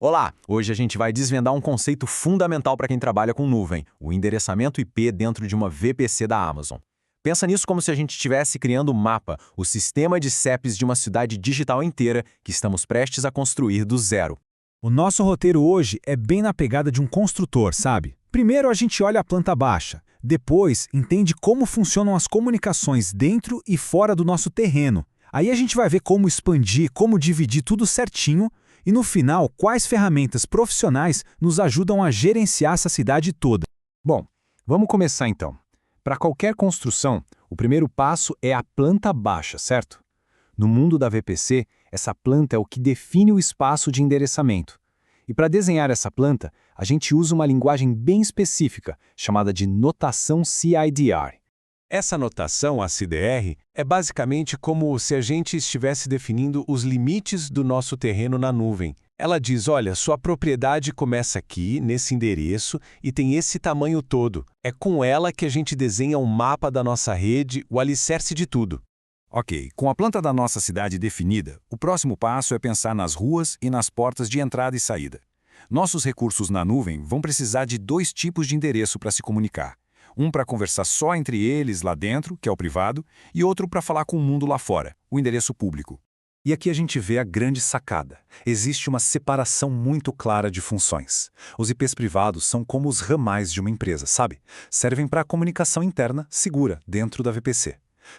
Olá! Hoje a gente vai desvendar um conceito fundamental para quem trabalha com nuvem, o endereçamento IP dentro de uma VPC da Amazon. Pensa nisso como se a gente estivesse criando o mapa, o sistema de CEPs de uma cidade digital inteira que estamos prestes a construir do zero. O nosso roteiro hoje é bem na pegada de um construtor, sabe? Primeiro a gente olha a planta baixa, depois entende como funcionam as comunicações dentro e fora do nosso terreno. Aí a gente vai ver como expandir, como dividir tudo certinho e no final quais ferramentas profissionais nos ajudam a gerenciar essa cidade toda. Bom, vamos começar então. Para qualquer construção, o primeiro passo é a planta baixa, certo? No mundo da VPC, essa planta é o que define o espaço de endereçamento. E para desenhar essa planta, a gente usa uma linguagem bem específica, chamada de notação CIDR. Essa notação, a CDR, é basicamente como se a gente estivesse definindo os limites do nosso terreno na nuvem. Ela diz, olha, sua propriedade começa aqui, nesse endereço, e tem esse tamanho todo. É com ela que a gente desenha um mapa da nossa rede, o alicerce de tudo. Ok, com a planta da nossa cidade definida, o próximo passo é pensar nas ruas e nas portas de entrada e saída. Nossos recursos na nuvem vão precisar de dois tipos de endereço para se comunicar. Um para conversar só entre eles lá dentro, que é o privado, e outro para falar com o mundo lá fora, o endereço público. E aqui a gente vê a grande sacada. Existe uma separação muito clara de funções. Os IPs privados são como os ramais de uma empresa, sabe? Servem para a comunicação interna segura dentro da VPC.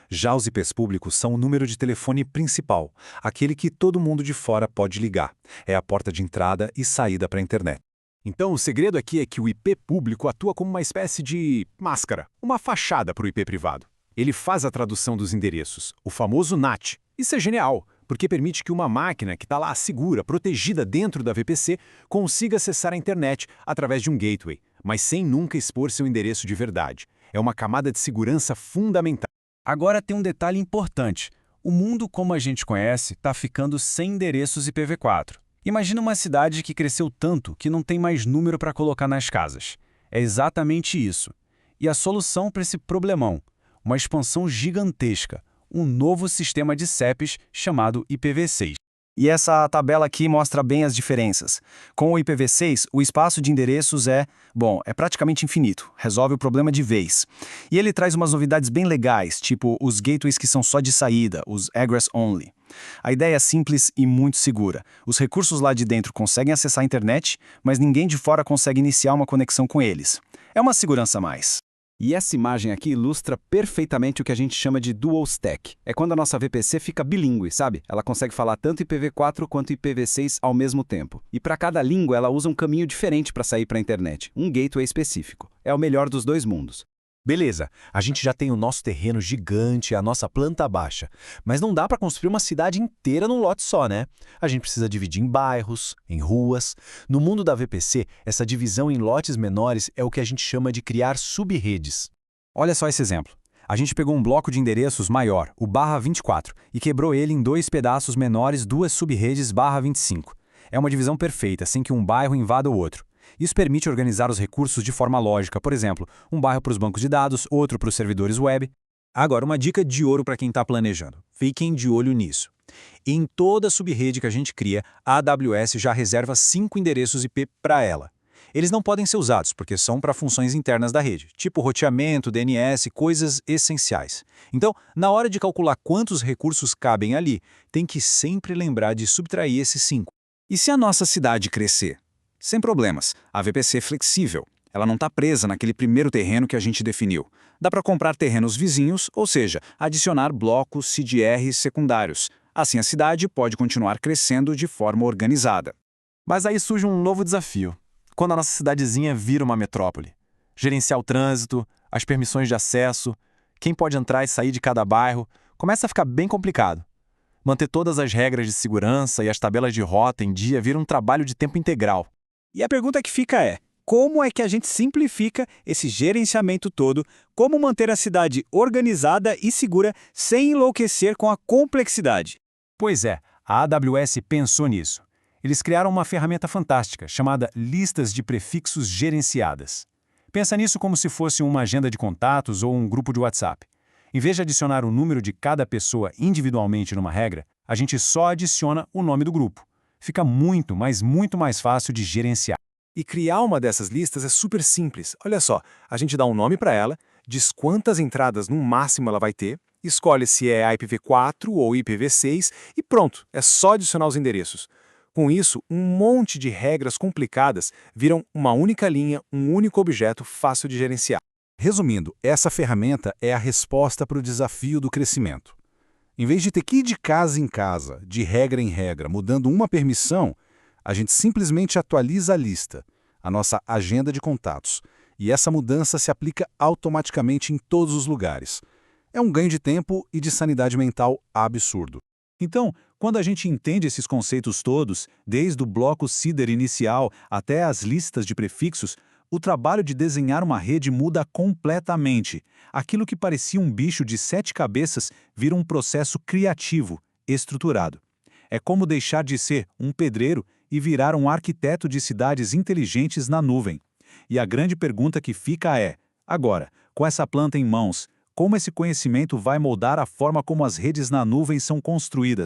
Já os IPs públicos são o número de telefone principal, aquele que todo mundo de fora pode ligar. É a porta de entrada e saída para a internet. Então, o segredo aqui é que o IP público atua como uma espécie de máscara, uma fachada para o IP privado. Ele faz a tradução dos endereços, o famoso NAT. Isso é genial, porque permite que uma máquina que está lá segura, protegida dentro da VPC, consiga acessar a internet através de um gateway, mas sem nunca expor seu endereço de verdade. É uma camada de segurança fundamental. Agora tem um detalhe importante. O mundo como a gente conhece está ficando sem endereços IPv4. Imagina uma cidade que cresceu tanto que não tem mais número para colocar nas casas. É exatamente isso. E a solução para esse problemão? Uma expansão gigantesca, um novo sistema de CEPs chamado IPv6. E essa tabela aqui mostra bem as diferenças. Com o IPv6, o espaço de endereços é praticamente infinito, resolve o problema de vez. E ele traz umas novidades bem legais, tipo os gateways que são só de saída, os egress only. A ideia é simples e muito segura. Os recursos lá de dentro conseguem acessar a internet, mas ninguém de fora consegue iniciar uma conexão com eles. É uma segurança a mais. E essa imagem aqui ilustra perfeitamente o que a gente chama de dual stack. É quando a nossa VPC fica bilíngue, sabe? Ela consegue falar tanto IPv4 quanto IPv6 ao mesmo tempo. E para cada língua, ela usa um caminho diferente para sair para a internet, um gateway específico. É o melhor dos dois mundos. Beleza, a gente já tem o nosso terreno gigante, a nossa planta baixa, mas não dá para construir uma cidade inteira num lote só, né? A gente precisa dividir em bairros, em ruas. No mundo da VPC, essa divisão em lotes menores é o que a gente chama de criar sub-redes. Olha só esse exemplo. A gente pegou um bloco de endereços maior, o /24, e quebrou ele em dois pedaços menores, duas sub-redes /25. É uma divisão perfeita, sem que um bairro invada o outro. Isso permite organizar os recursos de forma lógica, por exemplo, um bairro para os bancos de dados, outro para os servidores web. Agora, uma dica de ouro para quem está planejando. Fiquem de olho nisso. Em toda sub-rede que a gente cria, a AWS já reserva 5 endereços IP para ela. Eles não podem ser usados, porque são para funções internas da rede, tipo roteamento, DNS, coisas essenciais. Então, na hora de calcular quantos recursos cabem ali, tem que sempre lembrar de subtrair esses 5. E se a nossa cidade crescer? Sem problemas, a VPC é flexível. Ela não está presa naquele primeiro terreno que a gente definiu. Dá para comprar terrenos vizinhos, ou seja, adicionar blocos CDRs secundários. Assim a cidade pode continuar crescendo de forma organizada. Mas aí surge um novo desafio. Quando a nossa cidadezinha vira uma metrópole. Gerenciar o trânsito, as permissões de acesso, quem pode entrar e sair de cada bairro, começa a ficar bem complicado. Manter todas as regras de segurança e as tabelas de rota em dia vira um trabalho de tempo integral. E a pergunta que fica é, como é que a gente simplifica esse gerenciamento todo, como manter a cidade organizada e segura sem enlouquecer com a complexidade? Pois é, a AWS pensou nisso. Eles criaram uma ferramenta fantástica, chamada Listas de Prefixos Gerenciadas. Pensa nisso como se fosse uma agenda de contatos ou um grupo de WhatsApp. Em vez de adicionar o número de cada pessoa individualmente numa regra, a gente só adiciona o nome do grupo. fica muito, mas muito mais fácil de gerenciar. E criar uma dessas listas é super simples. Olha só, a gente dá um nome para ela, diz quantas entradas no máximo ela vai ter, escolhe se é IPv4 ou IPv6 e pronto, é só adicionar os endereços. Com isso, um monte de regras complicadas viram uma única linha, um único objeto fácil de gerenciar. Resumindo, essa ferramenta é a resposta para o desafio do crescimento. Em vez de ter que ir de casa em casa, de regra em regra, mudando uma permissão, a gente simplesmente atualiza a lista, a nossa agenda de contatos, e essa mudança se aplica automaticamente em todos os lugares. É um ganho de tempo e de sanidade mental absurdo. Então, quando a gente entende esses conceitos todos, desde o bloco CIDR inicial até as listas de prefixos, o trabalho de desenhar uma rede muda completamente. Aquilo que parecia um bicho de 7 cabeças vira um processo criativo, estruturado. É como deixar de ser um pedreiro e virar um arquiteto de cidades inteligentes na nuvem. E a grande pergunta que fica é, agora, com essa planta em mãos, como esse conhecimento vai moldar a forma como as redes na nuvem são construídas?